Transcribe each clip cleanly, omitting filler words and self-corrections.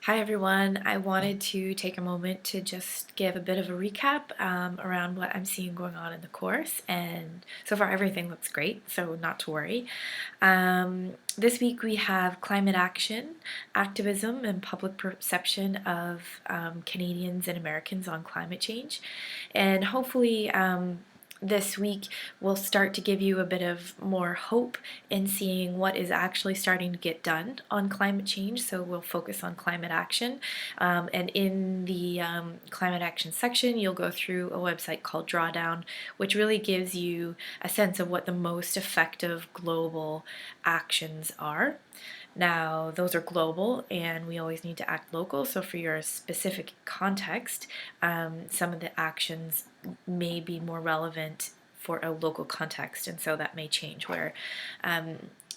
Hi everyone. I wanted to take a moment to just give a bit of a recap around what I'm seeing going on in the course, and so far everything looks great, so not to worry. This week we have climate action, activism, and public perception of Canadians and Americans on climate change, and hopefully this week will start to give you a bit of more hope in seeing what is actually starting to get done on climate change. So we'll focus on climate action. And in the climate action section, you'll go through a website called Drawdown, which really gives you a sense of what the most effective global actions are. Now, those are global, and we always need to act local. So, for your specific context, some of the actions may be more relevant for a local context, and so that may change where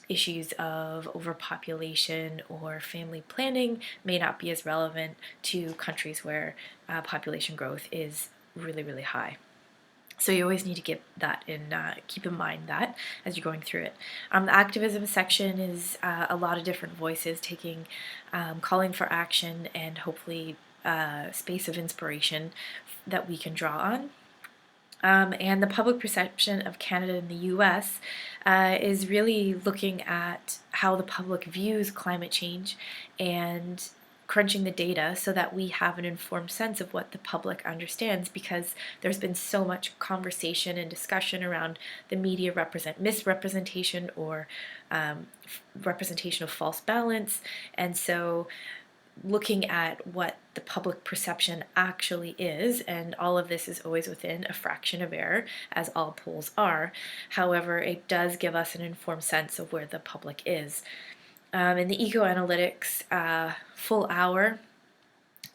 issues of overpopulation or family planning may not be as relevant to countries where population growth is really, really high. So you always need to get that in, keep in mind that as you're going through it. The activism section is a lot of different voices taking, calling for action, and hopefully space of inspiration that we can draw on. And the public perception of Canada and the US is really looking at how the public views climate change and crunching the data so that we have an informed sense of what the public understands, because there's been so much conversation and discussion around the media misrepresentation or representation of false balance. And so looking at what the public perception actually is, and all of this is always within a fraction of error, as all polls are. However, it does give us an informed sense of where the public is. In the Eco Analytics full hour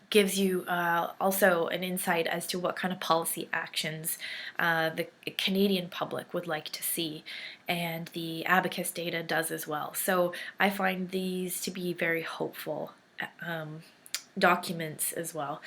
gives you also an insight as to what kind of policy actions the Canadian public would like to see, and the Abacus data does as well. So I find these to be very hopeful documents as well.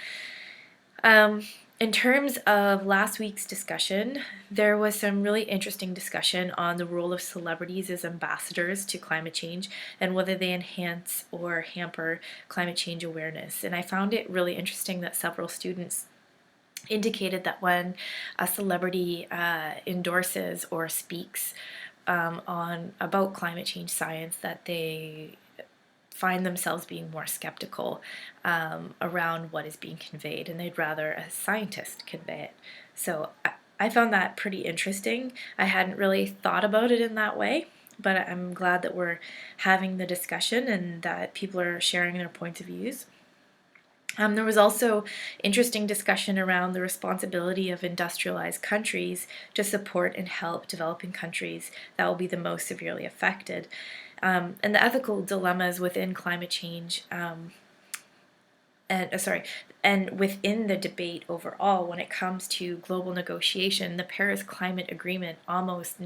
In terms of last week's discussion, there was some really interesting discussion on the role of celebrities as ambassadors to climate change and whether they enhance or hamper climate change awareness. And I found it really interesting that several students indicated that when a celebrity endorses or speaks on about climate change science, that they find themselves being more skeptical around what is being conveyed, and they'd rather a scientist convey it. So I found that pretty interesting. I hadn't really thought about it in that way, but I'm glad that we're having the discussion and that people are sharing their points of views. There was also interesting discussion around the responsibility of industrialized countries to support and help developing countries that will be the most severely affected. And the ethical dilemmas within climate change, and within the debate overall when it comes to global negotiation. The Paris Climate Agreement almost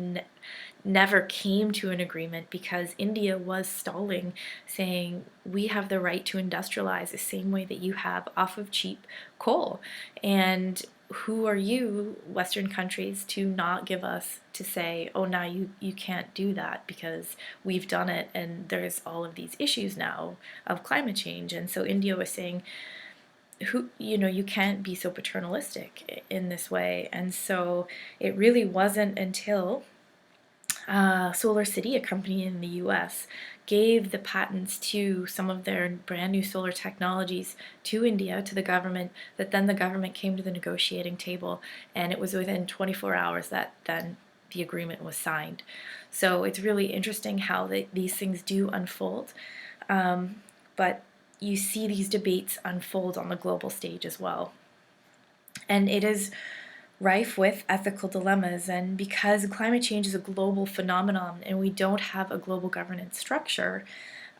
never came to an agreement because India was stalling, saying we have the right to industrialize the same way that you have off of cheap coal. And who are you, Western countries, to not give us to say, oh, now you can't do that because we've done it and there's all of these issues now of climate change. And so India was saying, you can't be so paternalistic in this way. And so it really wasn't until Solar City, a company in the US, gave the patents to some of their brand new solar technologies to India, to the government, that then the government came to the negotiating table, and it was within 24 hours that then the agreement was signed. So it's really interesting how these things do unfold, but you see these debates unfold on the global stage as well. And it is rife with ethical dilemmas, and because climate change is a global phenomenon and we don't have a global governance structure,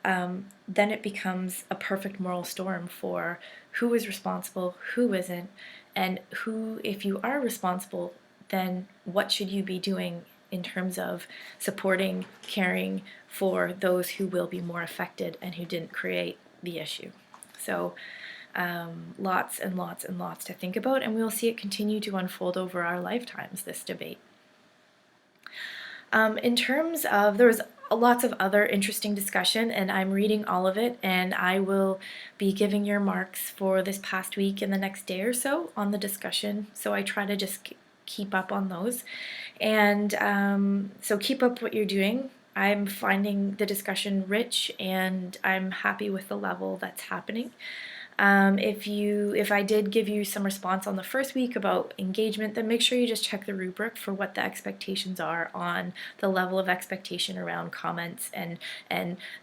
then it becomes a perfect moral storm for who is responsible, who isn't, and who, if you are responsible, then what should you be doing in terms of supporting, caring for those who will be more affected and who didn't create the issue. So lots and lots and lots to think about, and we'll see it continue to unfold over our lifetimes, this debate. In terms of, there was lots of other interesting discussion, and I'm reading all of it, and I will be giving your marks for this past week and the next day or so on the discussion. So I try to just keep up on those. And so keep up what you're doing. I'm finding the discussion rich, and I'm happy with the level that's happening. If I did give you some response on the first week about engagement, then make sure you just check the rubric for what the expectations are on the level of expectation around comments, and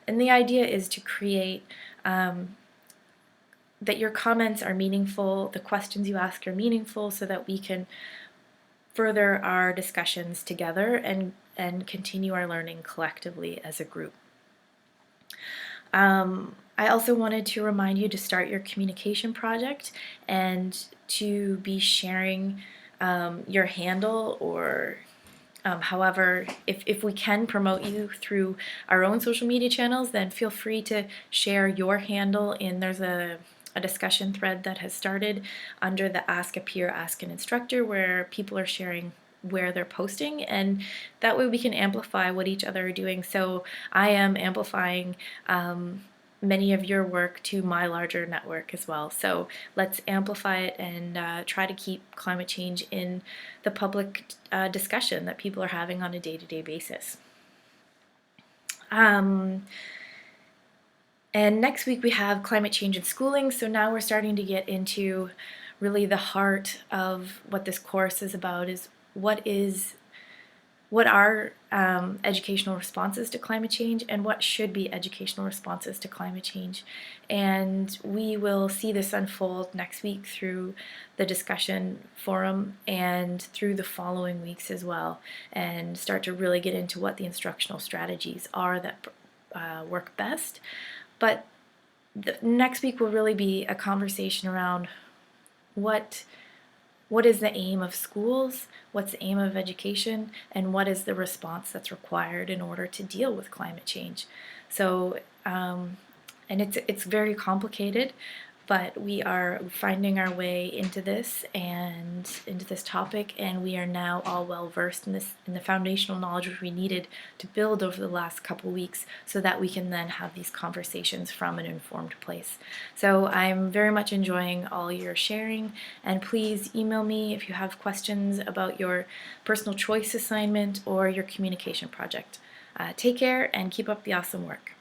the idea is to create that your comments are meaningful, the questions you ask are meaningful, so that we can further our discussions together and continue our learning collectively as a group. I also wanted to remind you to start your communication project and to be sharing your handle, or however, if we can promote you through our own social media channels, then feel free to share your handle. There's a discussion thread that has started under the Ask a Peer, Ask an Instructor, where people are sharing where they're posting, and that way we can amplify what each other are doing. So I am amplifying many of your work to my larger network as well. So let's amplify it and try to keep climate change in the public discussion that people are having on a day-to-day basis. And next week we have climate change in schooling. So now we're starting to get into really the heart of what this course is about, is what are educational responses to climate change, and what should be educational responses to climate change. And we will see this unfold next week through the discussion forum and through the following weeks as well, and start to really get into what the instructional strategies are that work best. But next week will really be a conversation around what is the aim of schools, what's the aim of education, and what is the response that's required in order to deal with climate change. So, and it's very complicated, but we are finding our way into this and into this topic, and we are now all well versed in the foundational knowledge which we needed to build over the last couple weeks, so that we can then have these conversations from an informed place. So I'm very much enjoying all your sharing, and please email me if you have questions about your personal choice assignment or your communication project. Take care and keep up the awesome work.